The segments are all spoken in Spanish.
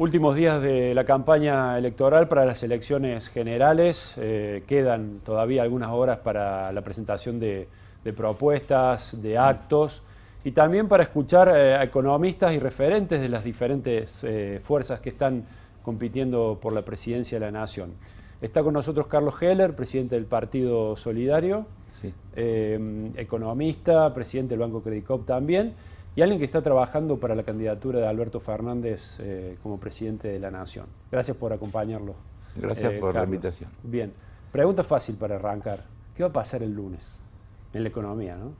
Últimos días de la campaña electoral para las elecciones generales. Quedan todavía algunas horas para la presentación de propuestas, de actos y también para escuchar a economistas y referentes de las diferentes fuerzas que están compitiendo por la presidencia de la Nación. Está con nosotros Carlos Heller, presidente del Partido Solidario, sí. Economista, presidente del Banco Credicop también, y alguien que está trabajando para la candidatura de Alberto Fernández como presidente de la Nación. Gracias por acompañarlo. Gracias por la invitación. Bien, pregunta fácil para arrancar. ¿Qué va a pasar el lunes en la economía, no?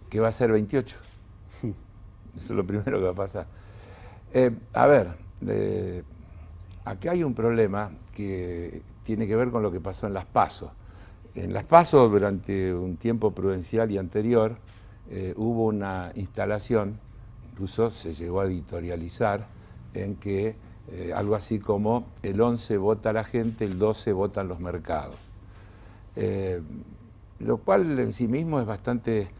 ¿Qué va a ser 28? Eso es lo primero que va a pasar. A ver, acá hay un problema que tiene que ver con lo que pasó en las PASO. En las PASO, durante un tiempo prudencial y anterior, hubo una instalación, incluso se llegó a editorializar, en que algo así como el 11 vota la gente, el 12 votan los mercados. Lo cual en sí mismo es bastante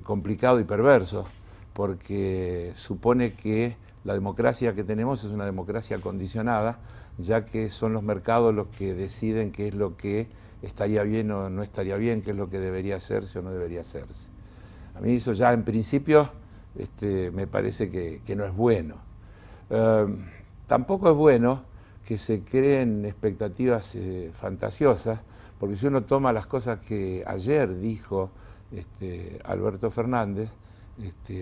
complicado y perverso, porque supone que la democracia que tenemos es una democracia condicionada, ya que son los mercados los que deciden qué es lo que estaría bien o no estaría bien, qué es lo que debería hacerse o no debería hacerse. A mí eso ya en principio me parece que no es bueno. Tampoco es bueno que se creen expectativas fantasiosas, porque si uno toma las cosas que ayer dijo Alberto Fernández,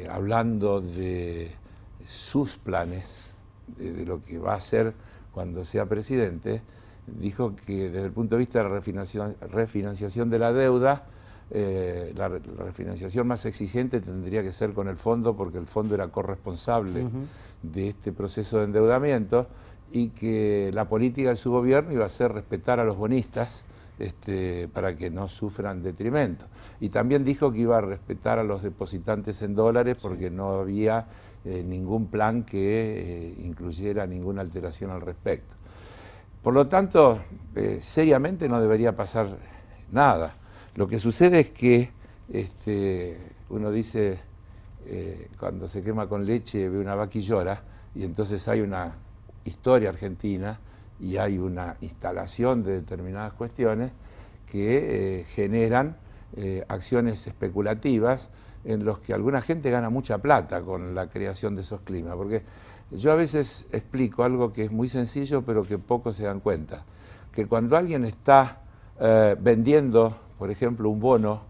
hablando de sus planes, de lo que va a hacer cuando sea presidente, dijo que desde el punto de vista de la refinanciación de la deuda, la refinanciación más exigente tendría que ser con el fondo, porque el fondo era corresponsable de este proceso de endeudamiento, y que la política de su gobierno iba a ser respetar a los bonistas para que no sufran detrimento. Y también dijo que iba a respetar a los depositantes en dólares, porque no había ningún plan que incluyera ninguna alteración al respecto. Por lo tanto, seriamente no debería pasar nada. Lo que sucede es que uno dice, cuando se quema con leche ve una vaca y llora, y entonces hay una historia argentina y hay una instalación de determinadas cuestiones que generan acciones especulativas en los que alguna gente gana mucha plata con la creación de esos climas. Porque yo a veces explico algo que es muy sencillo pero que pocos se dan cuenta, que cuando alguien está vendiendo, por ejemplo, un bono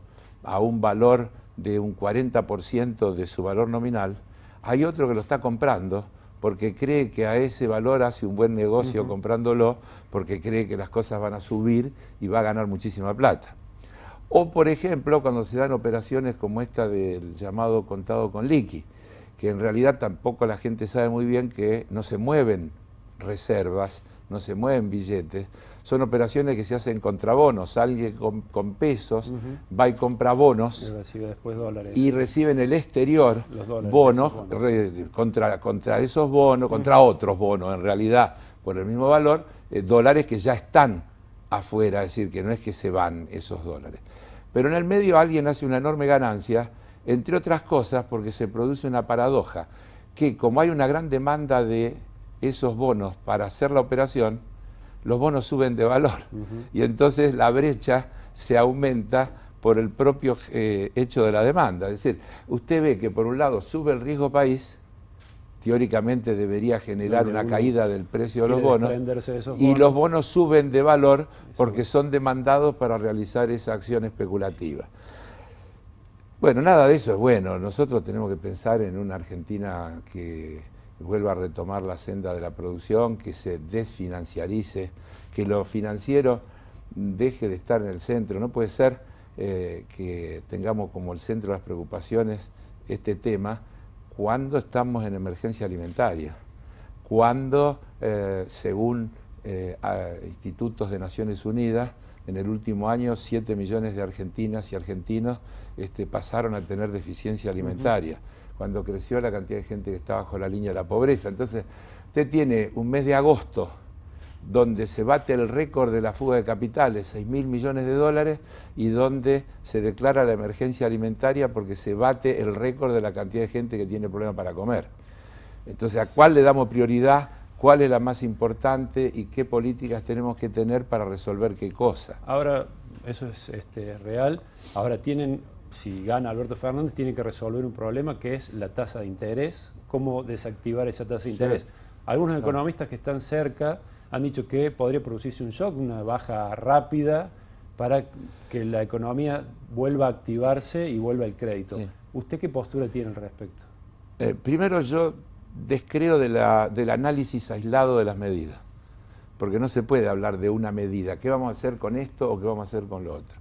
a un valor de un 40% de su valor nominal, hay otro que lo está comprando porque cree que a ese valor hace un buen negocio comprándolo, porque cree que las cosas van a subir y va a ganar muchísima plata. O, por ejemplo, cuando se dan operaciones como esta del llamado contado con liqui, que en realidad tampoco la gente sabe muy bien que no se mueven reservas, no se mueven billetes, son operaciones que se hacen contra bonos. Alguien con pesos va y compra bonos y recibe después dólares. Y recibe en el exterior dólares, bonos contra esos bonos, contra otros bonos, en realidad por el mismo valor, dólares que ya están afuera, es decir, que no es que se van esos dólares. Pero en el medio alguien hace una enorme ganancia, entre otras cosas porque se produce una paradoja, que como hay una gran demanda de esos bonos para hacer la operación, los bonos suben de valor y entonces la brecha se aumenta por el propio hecho de la demanda. Es decir, usted ve que por un lado sube el riesgo país, teóricamente debería generar una caída del precio de los bonos, y los bonos suben de valor porque son demandados para realizar esa acción especulativa. Bueno, nada de eso es bueno. Nosotros tenemos que pensar en una Argentina que vuelva a retomar la senda de la producción, que se desfinanciarice, que lo financiero deje de estar en el centro. No puede ser que tengamos como el centro de las preocupaciones este tema cuando estamos en emergencia alimentaria, cuando, según institutos de Naciones Unidas, en el último año 7 millones de argentinas y argentinos pasaron a tener deficiencia alimentaria, cuando creció la cantidad de gente que está bajo la línea de la pobreza. Entonces, usted tiene un mes de agosto donde se bate el récord de la fuga de capitales, 6.000 millones de dólares, y donde se declara la emergencia alimentaria porque se bate el récord de la cantidad de gente que tiene problemas para comer. Entonces, ¿a cuál le damos prioridad cuál es la más importante y qué políticas tenemos que tener para resolver qué cosa. Ahora, eso es real. Ahora si gana Alberto Fernández, tiene que resolver un problema que es la tasa de interés, cómo desactivar esa tasa de interés. Algunos economistas que están cerca han dicho que podría producirse un shock, una baja rápida para que la economía vuelva a activarse y vuelva el crédito. Sí. ¿Usted qué postura tiene al respecto? Primero, yo descreo del análisis aislado de las medidas, porque no se puede hablar de una medida. ¿Qué vamos a hacer con esto o qué vamos a hacer con lo otro?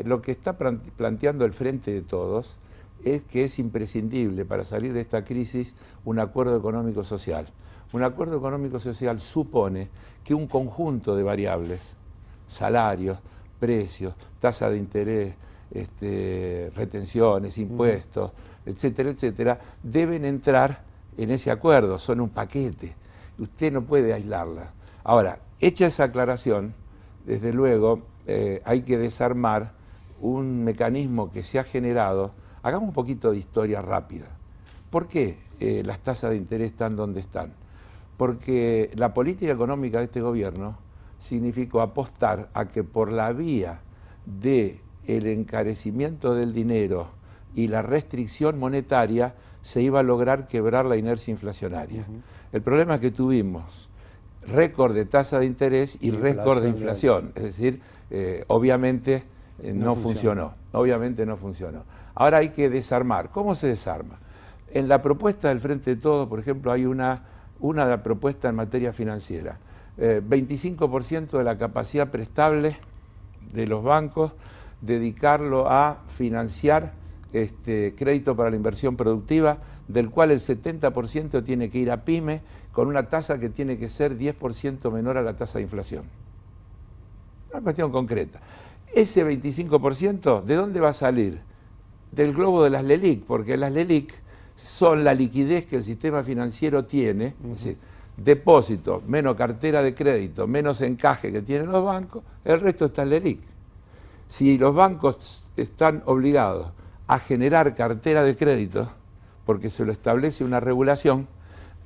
Lo que está planteando el Frente de Todos es que es imprescindible para salir de esta crisis un acuerdo económico-social. Un acuerdo económico-social supone que un conjunto de variables, salarios, precios, tasa de interés, retenciones, impuestos, etcétera, etcétera, deben entrar en ese acuerdo, son un paquete. Usted no puede aislarla. Ahora, hecha esa aclaración, desde luego hay que desarmar un mecanismo que se ha generado. Hagamos un poquito de historia rápida. ¿Por qué las tasas de interés están donde están? Porque la política económica de este gobierno significó apostar a que por la vía del encarecimiento del dinero y la restricción monetaria se iba a lograr quebrar la inercia inflacionaria. El problema es que tuvimos récord de tasa de interés y récord de inflación. Es decir, obviamente no funcionó. Obviamente no funcionó. Ahora hay que desarmar. ¿Cómo se desarma? En la propuesta del Frente de Todos, por ejemplo, hay una propuesta en materia financiera. 25% de la capacidad prestable de los bancos, dedicarlo a financiar crédito para la inversión productiva, del cual el 70% tiene que ir a PYME, con una tasa que tiene que ser 10% menor a la tasa de inflación. Una cuestión concreta. Ese 25%, ¿de dónde va a salir? Del globo de las LELIQ, porque las LELIQ son la liquidez que el sistema financiero tiene, es decir, depósito, menos cartera de crédito, menos encaje que tienen los bancos, el resto está en LELIQ. Si los bancos están obligados a generar cartera de crédito, porque se lo establece una regulación,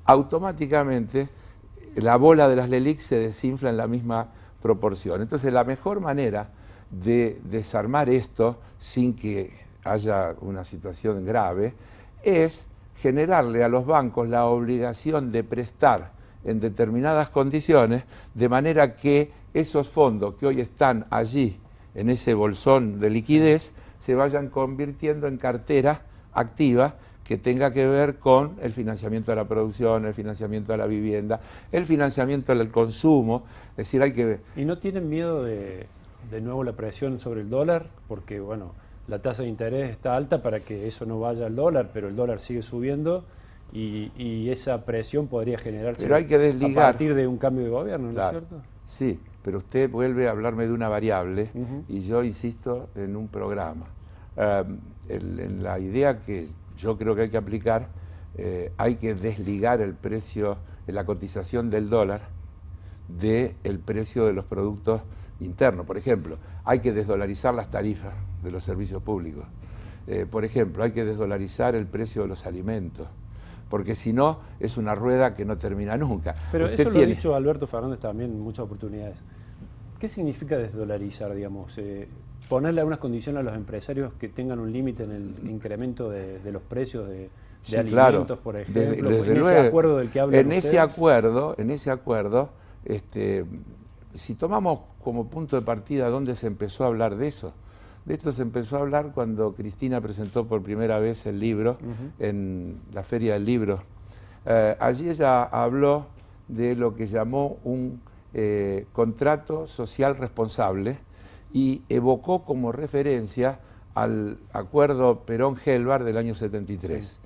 automáticamente la bola de las LELIQ se desinfla en la misma proporción. Entonces, la mejor manera de desarmar esto sin que haya una situación grave es generarle a los bancos la obligación de prestar en determinadas condiciones, de manera que esos fondos que hoy están allí en ese bolsón de liquidez se vayan convirtiendo en cartera activa que tenga que ver con el financiamiento de la producción, el financiamiento de la vivienda, el financiamiento del consumo. Es decir, hay que... ¿Y no tienen miedo de nuevo la presión sobre el dólar? Porque, bueno, la tasa de interés está alta para que eso no vaya al dólar, pero el dólar sigue subiendo y esa presión podría generarse pero hay que desligar, a partir de un cambio de gobierno, ¿no claro, es cierto? Sí, pero usted vuelve a hablarme de una variable y yo insisto en un programa. En la idea que yo creo que hay que aplicar, hay que desligar el precio, la cotización del dólar del precio de los productos internos. Por ejemplo, hay que desdolarizar las tarifas de los servicios públicos. Por ejemplo, hay que desdolarizar el precio de los alimentos, porque si no, es una rueda que no termina nunca. Pero eso lo ha dicho Alberto Fernández también en muchas oportunidades. ¿Qué significa desdolarizar, digamos? Ponerle algunas condiciones a los empresarios que tengan un límite en el incremento de los precios de sí, alimentos, claro, por ejemplo, desde en ese acuerdo del que hablan en ese acuerdo, si tomamos como punto de partida dónde se empezó a hablar de eso, de esto se empezó a hablar cuando Cristina presentó por primera vez el libro en la Feria del Libro. Allí ella habló de lo que llamó un contrato social responsable y evocó como referencia al acuerdo Perón-Helvar del año 73. Sí.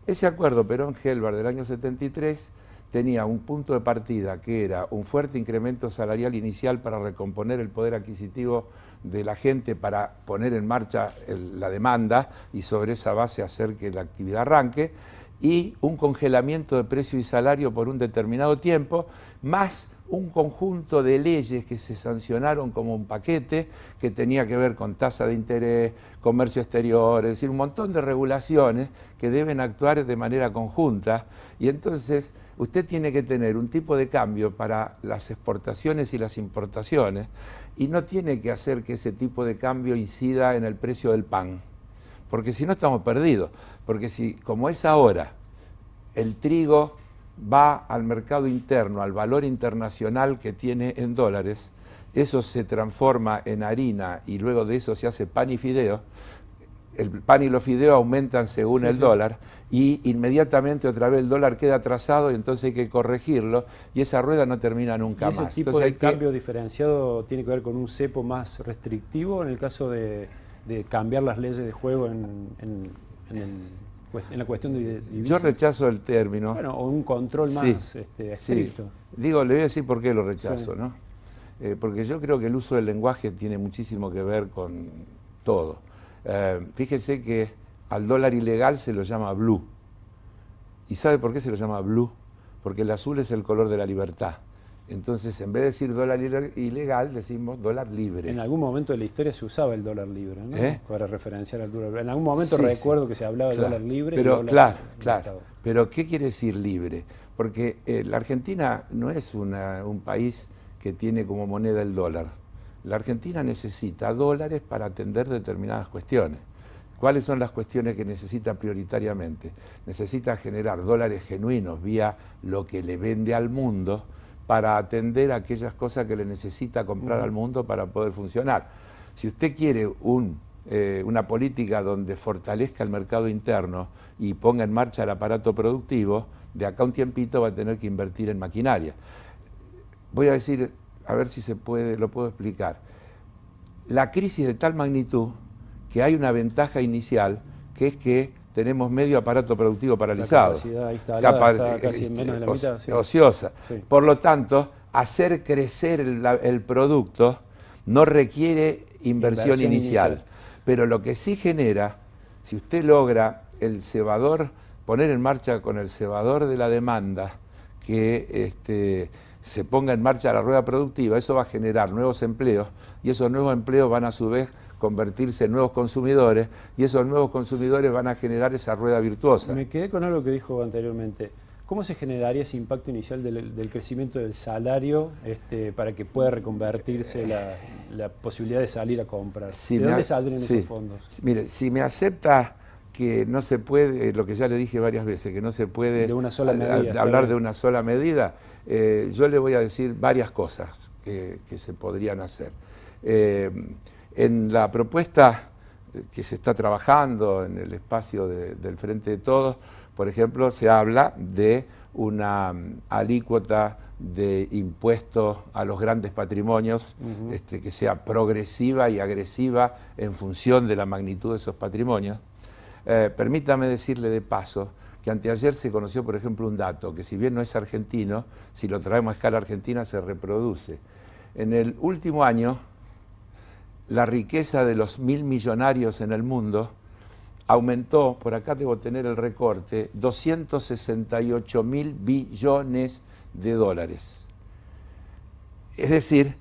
Ese acuerdo Perón-Helvar del año 73 tenía un punto de partida que era un fuerte incremento salarial inicial para recomponer el poder adquisitivo de la gente, para poner en marcha la demanda y sobre esa base hacer que la actividad arranque, y un congelamiento de precio y salario por un determinado tiempo, más un conjunto de leyes que se sancionaron como un paquete que tenía que ver con tasa de interés, comercio exterior, es decir, un montón de regulaciones que deben actuar de manera conjunta, y entonces usted tiene que tener un tipo de cambio para las exportaciones y las importaciones, y no tiene que hacer que ese tipo de cambio incida en el precio del pan, porque si no estamos perdidos, porque si, como es ahora, el trigo va al mercado interno, al valor internacional que tiene en dólares, eso se transforma en harina y luego de eso se hace pan y fideo, el pan y los fideos aumentan según el dólar, y inmediatamente otra vez el dólar queda atrasado y entonces hay que corregirlo y esa rueda no termina nunca más. ¿Ese tipo de cambio diferenciado tiene que ver con un cepo más restrictivo en el caso de cambiar las leyes de juego en la cuestión de divisas? Yo rechazo el término. Bueno, o un control más estricto. Digo, le voy a decir por qué lo rechazo, ¿no? Porque yo creo que el uso del lenguaje tiene muchísimo que ver con todo. Fíjese que al dólar ilegal se lo llama blue. ¿Y sabe por qué se lo llama blue? Porque el azul es el color de la libertad. Entonces, en vez de decir dólar ilegal, decimos dólar libre. En algún momento de la historia se usaba el dólar libre, ¿no? Para referenciar al dólar. En algún momento recuerdo que se hablaba de dólar libre. Pero, y dólar claro. Pero, ¿qué quiere decir libre? Porque la Argentina no es un país que tiene como moneda el dólar. La Argentina necesita dólares para atender determinadas cuestiones. ¿Cuáles son las cuestiones que necesita prioritariamente? Necesita generar dólares genuinos vía lo que le vende al mundo para atender aquellas cosas que le necesita comprar al mundo para poder funcionar. Si usted quiere una política donde fortalezca el mercado interno y ponga en marcha el aparato productivo, de acá a un tiempito va a tener que invertir en maquinaria. Voy a decir, a ver si lo puedo explicar. La crisis de tal magnitud que hay una ventaja inicial, que es que tenemos medio aparato productivo paralizado. La capacidad instalada está casi en menos de la mitad. Ociosa. Sí. Por lo tanto, hacer crecer el producto no requiere inversión inicial. Pero lo que sí genera, si usted logra el cebador, poner en marcha con el cebador de la demanda, que se ponga en marcha la rueda productiva, eso va a generar nuevos empleos, y esos nuevos empleos van a su vez convertirse en nuevos consumidores, y esos nuevos consumidores van a generar esa rueda virtuosa. Me quedé con algo que dijo anteriormente. ¿Cómo se generaría ese impacto inicial del crecimiento del salario para que pueda reconvertirse la posibilidad de salir a comprar? ¿De dónde saldrían esos fondos? Mire, si me acepta que no se puede, lo que ya le dije varias veces, que no se puede de una sola medida, hablar de una sola medida, yo le voy a decir varias cosas que se podrían hacer. En la propuesta que se está trabajando en el espacio del Frente de Todos, por ejemplo, se habla de una alícuota de impuestos a los grandes patrimonios que sea progresiva y agresiva en función de la magnitud de esos patrimonios. Permítame decirle de paso que anteayer se conoció, por ejemplo, un dato que si bien no es argentino, si lo traemos a escala argentina se reproduce. En el último año, la riqueza de los 1.000 millonarios en el mundo aumentó, por acá debo tener el recorte, 268.000 billones de dólares. Es decir,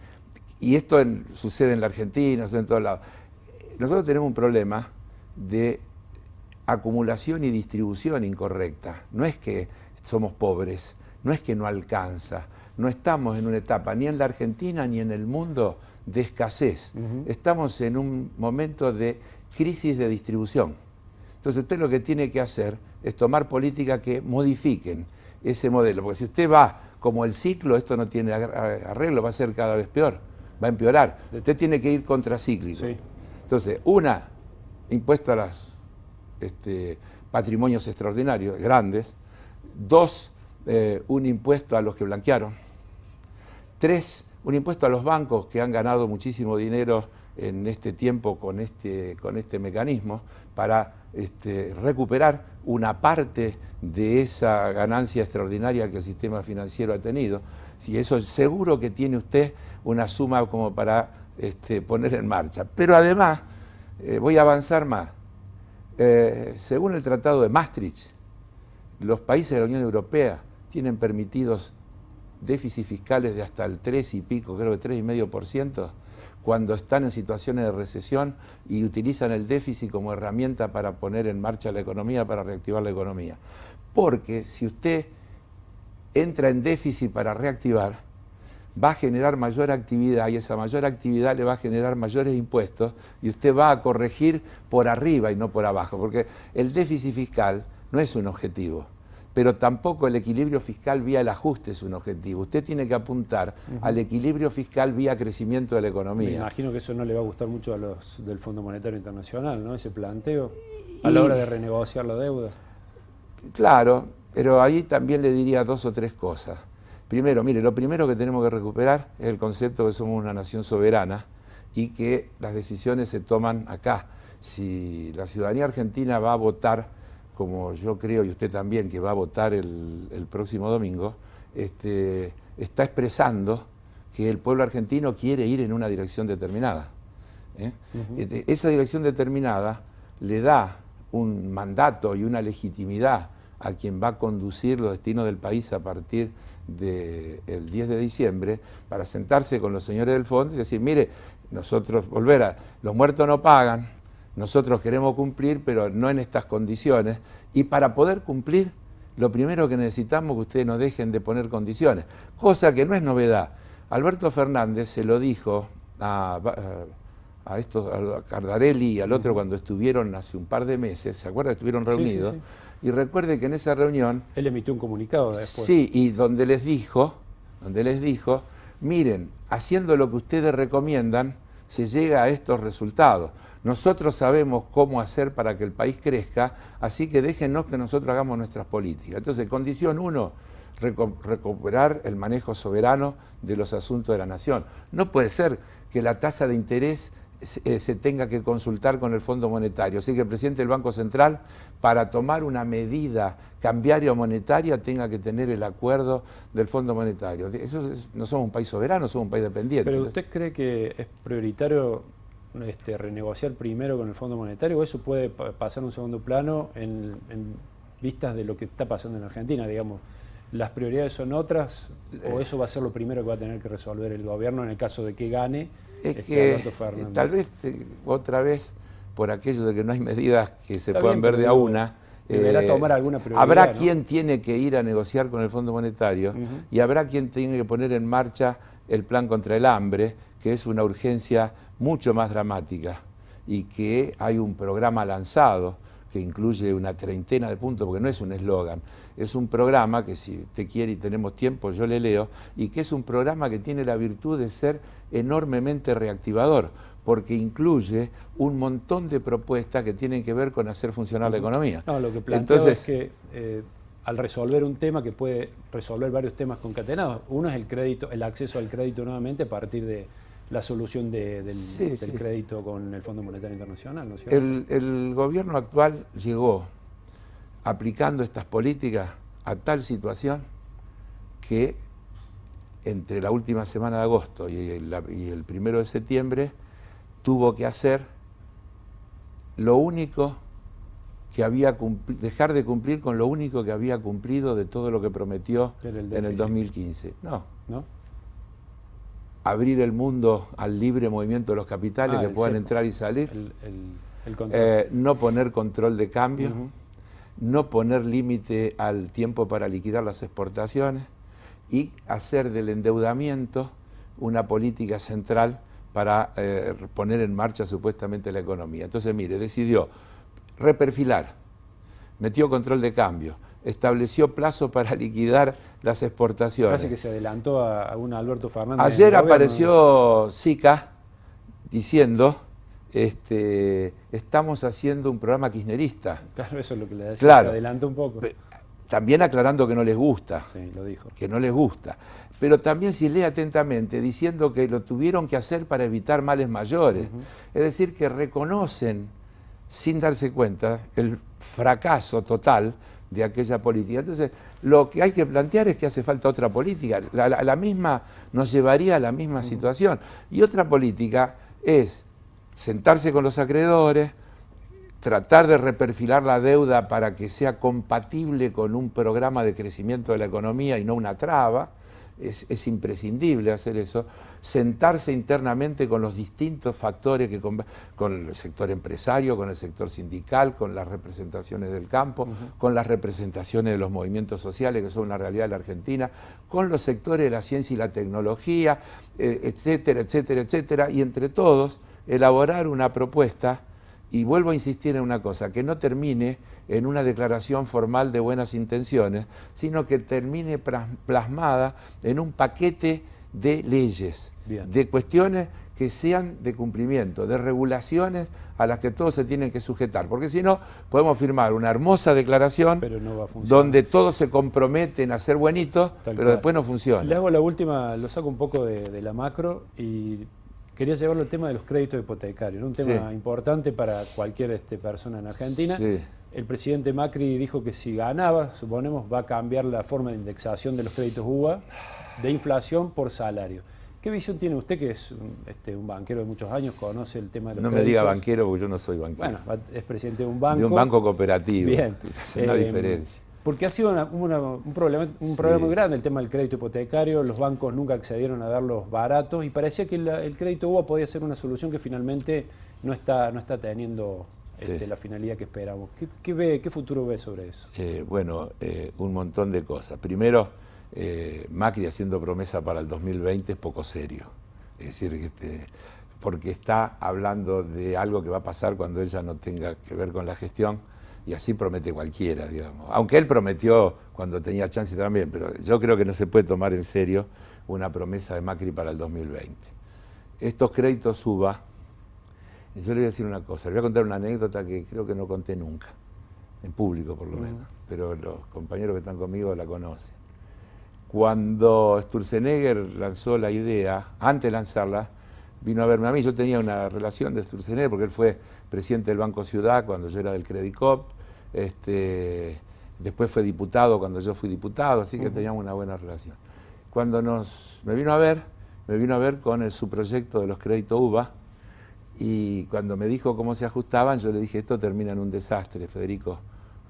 y esto sucede en la Argentina, sucede en todos lados, nosotros tenemos un problema de acumulación y distribución incorrecta. No es que somos pobres, no es que no alcanza, no estamos en una etapa ni en la Argentina ni en el mundo de escasez. Estamos en un momento de crisis de distribución. Entonces usted lo que tiene que hacer es tomar políticas que modifiquen ese modelo, porque si usted va como el ciclo, esto no tiene arreglo, va a ser cada vez peor, va a empeorar. Usted tiene que ir contracíclico. Sí. Entonces, impuesto a los patrimonios extraordinarios, grandes. 2, un impuesto a los que blanquearon. 3, un impuesto a los bancos que han ganado muchísimo dinero en este tiempo con este mecanismo para recuperar una parte de esa ganancia extraordinaria que el sistema financiero ha tenido. Y eso seguro que tiene usted una suma como para poner en marcha. Pero además, voy a avanzar más. Según el Tratado de Maastricht, los países de la Unión Europea tienen permitidos déficits fiscales de hasta el 3 y pico, creo que 3,5%, cuando están en situaciones de recesión y utilizan el déficit como herramienta para poner en marcha la economía, para reactivar la economía. Porque si usted entra en déficit para reactivar, va a generar mayor actividad y esa mayor actividad le va a generar mayores impuestos y usted va a corregir por arriba y no por abajo, porque el déficit fiscal no es un objetivo, pero tampoco el equilibrio fiscal vía el ajuste es un objetivo. Usted tiene que apuntar al equilibrio fiscal vía crecimiento de la economía. Me imagino que eso no le va a gustar mucho a los del Fondo Monetario Internacional, ¿no? Ese planteo a la hora de renegociar la deuda. Claro, pero ahí también le diría 2 o 3 cosas. Primero, mire, lo primero que tenemos que recuperar es el concepto de que somos una nación soberana y que las decisiones se toman acá. Si la ciudadanía argentina va a votar, como yo creo y usted también, que va a votar el próximo domingo, está expresando que el pueblo argentino quiere ir en una dirección determinada. Esa dirección determinada le da un mandato y una legitimidad a quien va a conducir los destinos del país a partir del 10 de diciembre, para sentarse con los señores del fondo y decir, mire, nosotros, los muertos no pagan, nosotros queremos cumplir, pero no en estas condiciones, y para poder cumplir, lo primero que necesitamos es que ustedes nos dejen de poner condiciones, cosa que no es novedad. Alberto Fernández se lo dijo a Cardarelli y al otro cuando estuvieron hace un par de meses, ¿se acuerda? Estuvieron reunidos. Sí, sí, sí. Y recuerde que en esa reunión... Él emitió un comunicado después. Sí, y donde les dijo, miren, haciendo lo que ustedes recomiendan, se llega a estos resultados. Nosotros sabemos cómo hacer para que el país crezca, así que déjennos que nosotros hagamos nuestras políticas. Entonces, condición 1, recuperar el manejo soberano de los asuntos de la nación. No puede ser que la tasa de interés se tenga que consultar con el Fondo Monetario. Así que el presidente del Banco Central, para tomar una medida cambiaria o monetaria, tenga que tener el acuerdo del Fondo Monetario. No somos un país soberano, somos un país dependiente. ¿Pero usted cree que es prioritario renegociar primero con el Fondo Monetario o eso puede pasar a un segundo plano en vistas de lo que está pasando en Argentina, digamos? ¿Las prioridades son otras o eso va a ser lo primero que va a tener que resolver el gobierno en el caso de que gane Alberto Fernández? Tal vez, otra vez, por aquello de que no hay medidas que se puedan ver de a una, deberá tomar alguna prioridad, habrá ¿no? quien tiene que ir a negociar con el Fondo Monetario y habrá quien tiene que poner en marcha el plan contra el hambre, que es una urgencia mucho más dramática y que hay un programa lanzado que incluye una treintena de puntos, porque no es un eslogan, es un programa que si usted quiere y tenemos tiempo yo le leo, y que es un programa que tiene la virtud de ser enormemente reactivador, porque incluye un montón de propuestas que tienen que ver con hacer funcionar la economía. No, lo que planteo es que al resolver un tema que puede resolver varios temas concatenados, uno es el crédito, el acceso al crédito nuevamente a partir de la solución del crédito con el Fondo Monetario Internacional, ¿no es cierto? El gobierno actual llegó, aplicando estas políticas, a tal situación que entre la última semana de agosto y el 1 de septiembre tuvo que hacer lo único que había dejar de cumplir con lo único que había cumplido de todo lo que prometió en el 2015. No. Abrir el mundo al libre movimiento de los capitales que puedan entrar y salir, no poner control de cambio, no poner límite al tiempo para liquidar las exportaciones y hacer del endeudamiento una política central para poner en marcha supuestamente la economía. Entonces, mire, decidió reperfilar, metió control de cambio, estableció plazo para liquidar las exportaciones. Casi que se adelantó a un Alberto Fernández. Ayer apareció Sica diciendo, estamos haciendo un programa kirchnerista. Claro, eso es lo que le decía, claro, se adelantó un poco. También aclarando que no les gusta. Sí, lo dijo. Que no les gusta. Pero también, si lee atentamente, diciendo que lo tuvieron que hacer para evitar males mayores. Es decir, que reconocen, sin darse cuenta, el fracaso total de aquella política. Entonces, lo que hay que plantear es que hace falta otra política. La misma nos llevaría a la misma situación. Y otra política es sentarse con los acreedores, tratar de reperfilar la deuda para que sea compatible con un programa de crecimiento de la economía y no una traba, es imprescindible hacer eso, sentarse internamente con los distintos factores, con el sector empresario, con el sector sindical, con las representaciones del campo, con las representaciones de los movimientos sociales, que son una realidad de la Argentina, con los sectores de la ciencia y la tecnología, etcétera, etcétera, etcétera, y entre todos elaborar una propuesta. Y vuelvo a insistir en una cosa, que no termine en una declaración formal de buenas intenciones, sino que termine plasmada en un paquete de leyes, de cuestiones que sean de cumplimiento, de regulaciones a las que todos se tienen que sujetar. Porque si no, podemos firmar una hermosa declaración, pero no va a funcionar, donde todos se comprometen a ser buenitos, pero después no funciona. Le hago la última, lo saco un poco de la macro y quería llevarlo al tema de los créditos hipotecarios, ¿no? Un tema importante para cualquier persona en Argentina. Sí. El presidente Macri dijo que si ganaba, suponemos, va a cambiar la forma de indexación de los créditos UBA de inflación por salario. ¿Qué visión tiene usted, que es un banquero de muchos años, conoce el tema de los créditos? No me diga banquero porque yo no soy banquero. Bueno, es presidente de un banco. De un banco cooperativo. Bien. Es una diferencia. Porque ha sido un problema muy grande el tema del crédito hipotecario. Los bancos nunca accedieron a darlos baratos y parecía que el crédito UBA podía ser una solución que finalmente no está teniendo la finalidad que esperamos. ¿Qué futuro ve sobre eso? Un montón de cosas. Primero, Macri haciendo promesa para el 2020 es poco serio. Es decir, porque está hablando de algo que va a pasar cuando ella no tenga que ver con la gestión. Y así promete cualquiera, digamos. Aunque él prometió cuando tenía chance también, pero yo creo que no se puede tomar en serio una promesa de Macri para el 2020. Estos créditos UBA, yo le voy a decir una cosa, le voy a contar una anécdota que creo que no conté nunca, en público por lo menos, pero los compañeros que están conmigo la conocen. Cuando Sturzenegger lanzó la idea, antes de lanzarla, vino a verme a mí. Yo tenía una relación de Sturzenegger porque él fue presidente del Banco Ciudad cuando yo era del Credicop. Después fue diputado cuando yo fui diputado, así que teníamos una buena relación. Cuando me vino a ver con su proyecto de los créditos UBA, y cuando me dijo cómo se ajustaban, yo le dije, esto termina en un desastre, Federico.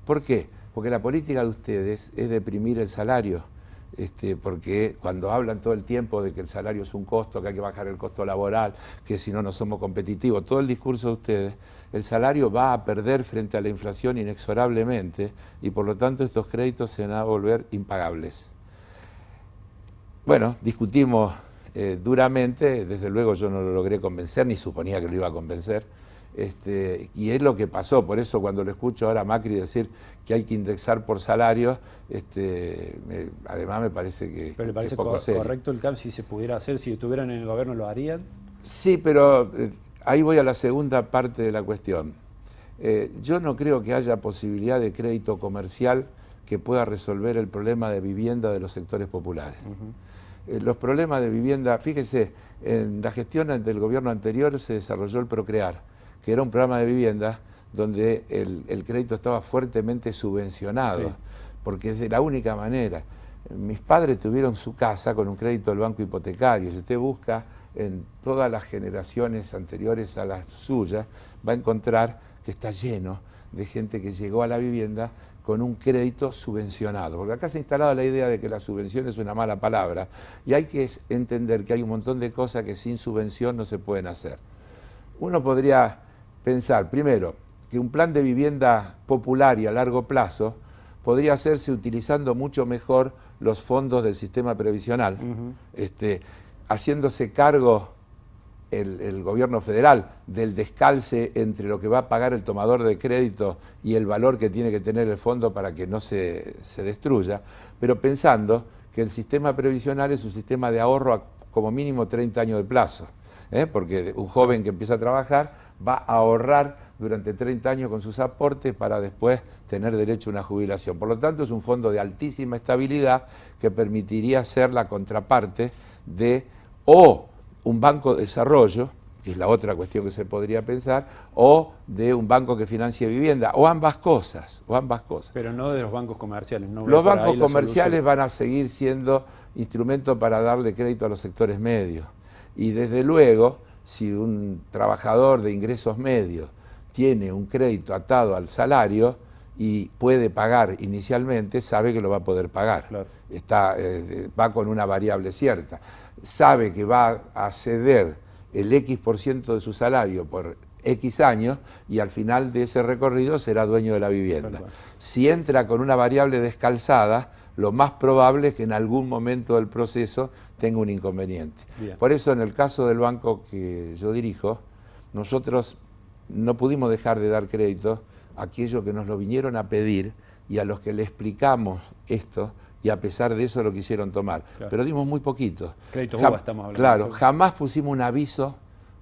¿Por qué? Porque la política de ustedes es deprimir el salario. Porque cuando hablan todo el tiempo de que el salario es un costo, que hay que bajar el costo laboral, que si no, no somos competitivos, todo el discurso de ustedes, el salario va a perder frente a la inflación inexorablemente y por lo tanto estos créditos se van a volver impagables. Bueno, discutimos duramente, desde luego yo no lo logré convencer, ni suponía que lo iba a convencer, y es lo que pasó. Por eso cuando lo escucho ahora a Macri decir que hay que indexar por salarios, además me parece que ¿Pero le parece poco serio. correcto el cambio? Si se pudiera hacer, si estuvieran en el gobierno, ¿lo harían? Sí, pero ahí voy a la segunda parte de la cuestión. Yo no creo que haya posibilidad de crédito comercial que pueda resolver el problema de vivienda de los sectores populares. Los problemas de vivienda, fíjese, en la gestión del gobierno anterior se desarrolló el Procrear, que era un programa de vivienda donde el crédito estaba fuertemente subvencionado, porque es de la única manera. Mis padres tuvieron su casa con un crédito del banco hipotecario. Si usted busca en todas las generaciones anteriores a las suyas, va a encontrar que está lleno de gente que llegó a la vivienda con un crédito subvencionado. Porque acá se ha instalado la idea de que la subvención es una mala palabra y hay que entender que hay un montón de cosas que sin subvención no se pueden hacer. Uno podría pensar, primero, que un plan de vivienda popular y a largo plazo podría hacerse utilizando mucho mejor los fondos del sistema previsional, haciéndose cargo el gobierno federal del descalce entre lo que va a pagar el tomador de crédito y el valor que tiene que tener el fondo para que no se destruya, pero pensando que el sistema previsional es un sistema de ahorro a como mínimo 30 años de plazo, porque un joven que empieza a trabajar va a ahorrar durante 30 años con sus aportes para después tener derecho a una jubilación. Por lo tanto, es un fondo de altísima estabilidad que permitiría ser la contraparte de o un banco de desarrollo, que es la otra cuestión que se podría pensar, o de un banco que financie vivienda, o ambas cosas. Pero no de los bancos comerciales. No, los bancos comerciales van a seguir siendo instrumentos para darle crédito a los sectores medios. Y desde luego, si un trabajador de ingresos medios tiene un crédito atado al salario, y puede pagar inicialmente, sabe que lo va a poder pagar. Claro. Va con una variable cierta. Sabe que va a ceder el X% de su salario por X años y al final de ese recorrido será dueño de la vivienda. Si entra con una variable descalzada, lo más probable es que en algún momento del proceso tenga un inconveniente. Bien. Por eso, en el caso del banco que yo dirijo, nosotros no pudimos dejar de dar crédito a aquellos que nos lo vinieron a pedir y a los que le explicamos esto, y a pesar de eso lo quisieron tomar. Claro. Pero dimos muy poquito. Crédito UVA estamos hablando. Claro, ¿sí? jamás pusimos un aviso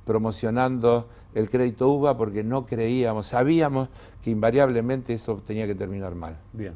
promocionando el crédito UVA porque no creíamos, sabíamos que invariablemente eso tenía que terminar mal. Bien.